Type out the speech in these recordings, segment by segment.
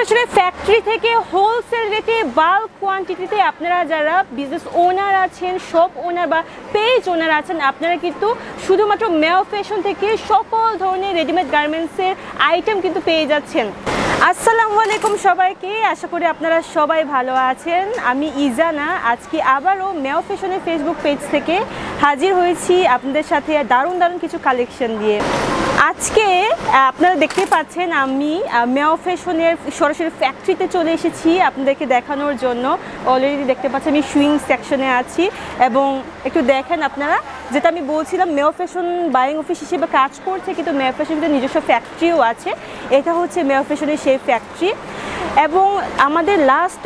সরাসরি ফ্যাক্টরি থেকে হোলসেল রেটে বাল্ক কোয়ান্টিটিতে আপনারা যারা বিজনেস ওনার আছেন, শপ ওনার বা পেজ ওনার আছেন, আপনারা কিন্তু শুধুমাত্র মেও ফ্যাশন থেকে সকল ধরনের রেডিমেড গার্মেন্টসের আইটেম কিন্তু পেয়ে যাচ্ছেন। আসসালামু আলাইকুম সবাইকে, আশা করি আপনারা সবাই ভালো আছেন। আমি ইজানা আজকে আবারও মেও ফ্যাশনের ফেসবুক পেজ থেকে হাজির হয়েছি আপনাদের সাথে দারুণ দারুণ কিছু কালেকশন দিয়ে। আজকে আপনারা দেখতে পাচ্ছেন আমি মেও ফ্যাশনের সরাসরি ফ্যাক্টরিতে চলে এসেছি আপনাদেরকে দেখানোর জন্য। অলরেডি দেখতে পাচ্ছেন আমি সুইং সেকশনে আছি এবং একটু দেখেন আপনারা, যেটা আমি বলছিলাম মেও ফ্যাশন বাইং অফিস হিসেবে কাজ করছে, কিন্তু মেও ফ্যাশনের নিজস্ব ফ্যাক্টরিও আছে। এটা হচ্ছে মেও ফ্যাশনের সেই ফ্যাক্টরি। এবং আমাদের লাস্ট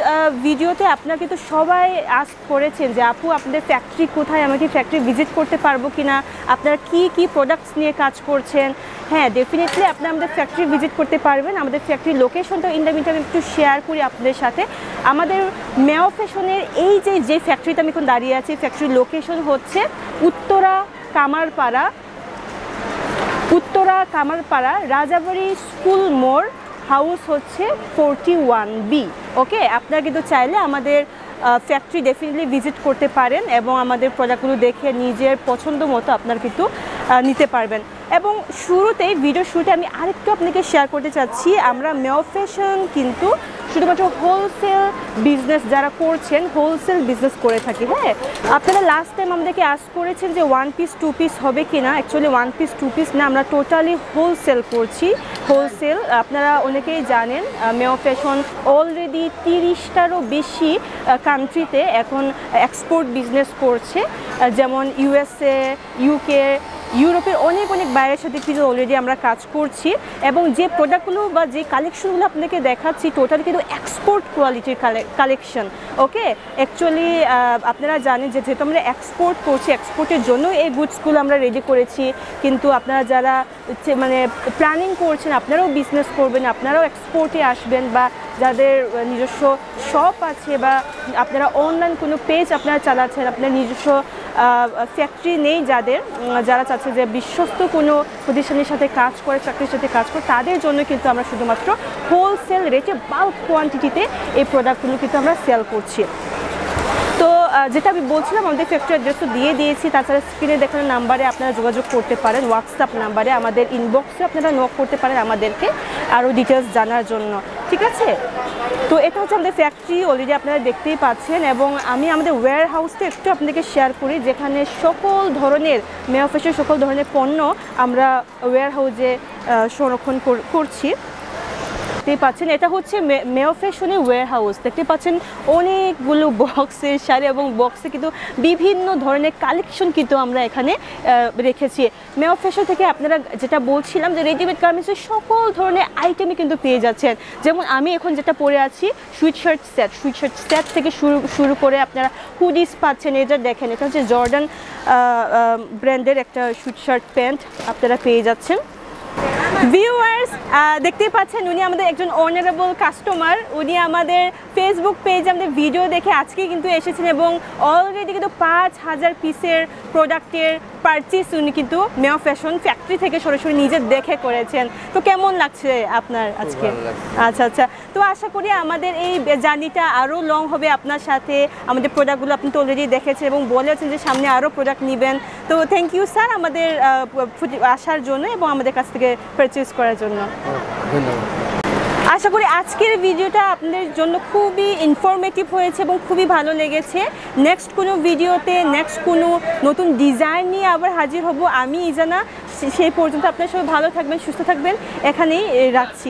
ভিডিওতে আপনারা কিন্তু সবাই আস্ক করেছেন যে আপু আপনাদের ফ্যাক্টরি কোথায়, আমাকে ফ্যাক্টরি ভিজিট করতে পারবো কিনা, আপনারা কি কি প্রোডাক্টস নিয়ে কাজ করছেন। হ্যাঁ, ডেফিনেটলি আপনারা আমাদের ফ্যাক্টরি ভিজিট করতে পারবেন। আমাদের ফ্যাক্টরি লোকেশনটা ইন দ্য মিনটাইম একটু শেয়ার করি আপনাদের সাথে। আমাদের মেও ফ্যাশনের এই যে ফ্যাক্টরিতে আমি এখন দাঁড়িয়ে আছি, ফ্যাক্টরির লোকেশন হচ্ছে উত্তরা কামারপাড়া রাজাবাড়ি স্কুল মোড়, হাউস হচ্ছে 41B। ওকে, আপনারা কিন্তু চাইলে আমাদের ফ্যাক্টরি ডেফিনেটলি ভিজিট করতে পারেন এবং আমাদের প্রোডাক্টগুলো দেখে নিজের পছন্দ মতো আপনারা কিন্তু নিতে পারবেন। এবং ভিডিওর শুরুতে আমি আরেকটু আপনাকে শেয়ার করতে চাচ্ছি, আমরা মেও ফ্যাশন কিন্তু শুধুমাত্র হোলসেল বিজনেস যারা করছেন হোলসেল বিজনেস করে থাকি। হ্যাঁ, আপনারা লাস্ট টাইম আমাদেরকে আস্ক করেছেন যে 1 পিস 2 পিস হবে কিনা। অ্যাকচুয়ালি 1 পিস 2 পিস না, আমরা টোটালি হোলসেল করছি। হোলসেল আপনারা অনেকেই জানেন মেও ফ্যাশন অলরেডি 30টারও বেশি কান্ট্রিতে এখন এক্সপোর্ট বিজনেস করছে, যেমন USA, UK, ইউরোপের অনেক বাইরের সাথে কিন্তু অলরেডি আমরা কাজ করছি। এবং যে প্রোডাক্টগুলো বা যে কালেকশনগুলো আপনাদেরকে দেখাচ্ছি টোটালি কিন্তু এক্সপোর্ট কোয়ালিটির কালেকশন। ওকে, অ্যাকচুয়ালি আপনারা জানেন যে যেহেতু আমরা এক্সপোর্ট করছি, এক্সপোর্টের জন্য এই গুডসগুলো আমরা রেডি করেছি। কিন্তু আপনারা যারা মানে প্ল্যানিং করছেন, আপনারাও বিজনেস করবেন, আপনারাও এক্সপোর্টে আসবেন, বা যাদের নিজস্ব শপ আছে বা আপনারা অনলাইন কোনো পেজ আপনারা চালাচ্ছেন, আপনার নিজস্ব ফ্যাক্টরি নেই, যারা চাচ্ছে যে বিশ্বস্ত কোনো প্রতিষ্ঠানের সাথে কাজ করে, ফ্যাক্টরির সাথে কাজ করে, তাদের জন্য কিন্তু আমরা শুধুমাত্র হোলসেল রেটে বাল্ক কোয়ান্টিটিতে এই প্রোডাক্টগুলো কিন্তু আমরা সেল করছি। তো যেটা আমি বলছিলাম, আমাদের ফ্যাক্টরি অ্যাড্রেস তো দিয়ে দিয়েছি। তাছাড়া স্ক্রিনে দেখানো নাম্বারে আপনারা যোগাযোগ করতে পারেন, হোয়াটসঅ্যাপ নাম্বারে, আমাদের ইনবক্সে আপনারা নক করতে পারেন আমাদেরকে আরও ডিটেলস জানার জন্য। ঠিক আছে, তো এটা হচ্ছে আমাদের ফ্যাক্টরি, অলরেডি আপনারা দেখতেই পাচ্ছেন। এবং আমি আমাদের ওয়্যার হাউসটা একটু আপনাদেরকে শেয়ার করি, যেখানে সকল ধরনের মেও ফ্যাশনের সকল ধরনের পণ্য আমরা ওয়্যার হাউসে সংরক্ষণ করছি। দেখতে পাচ্ছেন এটা হচ্ছে মেও ফ্যাশনের ওয়্যার হাউস। দেখতে পাচ্ছেন অনেকগুলো বক্সের শাড়ি এবং বক্সে কিন্তু বিভিন্ন ধরনের কালেকশন কিন্তু আমরা এখানে রেখেছি। মেও ফ্যাশন থেকে আপনারা যেটা বলছিলাম যে রেডিমেড গার্মেন্টসের সকল ধরনের আইটেমই কিন্তু পেয়ে যাচ্ছেন। যেমন আমি এখন যেটা পরে আছি সুইট শার্ট সেট থেকে শুরু করে আপনারা হুডিস পাচ্ছেন। এটা দেখেন, এটা হচ্ছে জর্ডান ব্র্যান্ডের একটা সুইট শার্ট প্যান্ট আপনারা পেয়ে যাচ্ছেন। ভিউয়ার্স দেখতেই পাচ্ছেন উনি আমাদের একজন অনারেবল কাস্টমার। উনি আমাদের ফেসবুক পেজে আমাদের ভিডিও দেখে আজকে কিন্তু এসেছেন এবং অলরেডি কিন্তু 5000 পিসের প্রোডাক্টের পারচেস উনি কিন্তু মেও ফ্যাশন ফ্যাক্টরি থেকে সরাসরি নিজে দেখে করেছেন। তো কেমন লাগছে আপনার আজকে? আচ্ছা, তো আশা করি আমাদের এই জার্নিটা আরও লং হবে আপনার সাথে। আমাদের প্রোডাক্টগুলো আপনি তো অলরেডি দেখেছেন এবং বলেছেন যে সামনে আরও প্রোডাক্ট নেবেন। তো থ্যাংক ইউ স্যার আমাদের আসার জন্য এবং আমাদের কাছ থেকে পারচেস করার জন্য। ধন্যবাদ। আশা করি আজকের ভিডিওটা আপনাদের জন্য খুবই ইনফরমেটিভ হয়েছে এবং খুবই ভালো লেগেছে। নেক্সট কোনো ভিডিওতে নেক্সট কোনো নতুন ডিজাইন নিয়ে আবার হাজির হব আমি ইজানা। সেই পর্যন্ত আপনারা সবাই ভালো থাকবেন, সুস্থ থাকবেন, এখানেই রাখছি।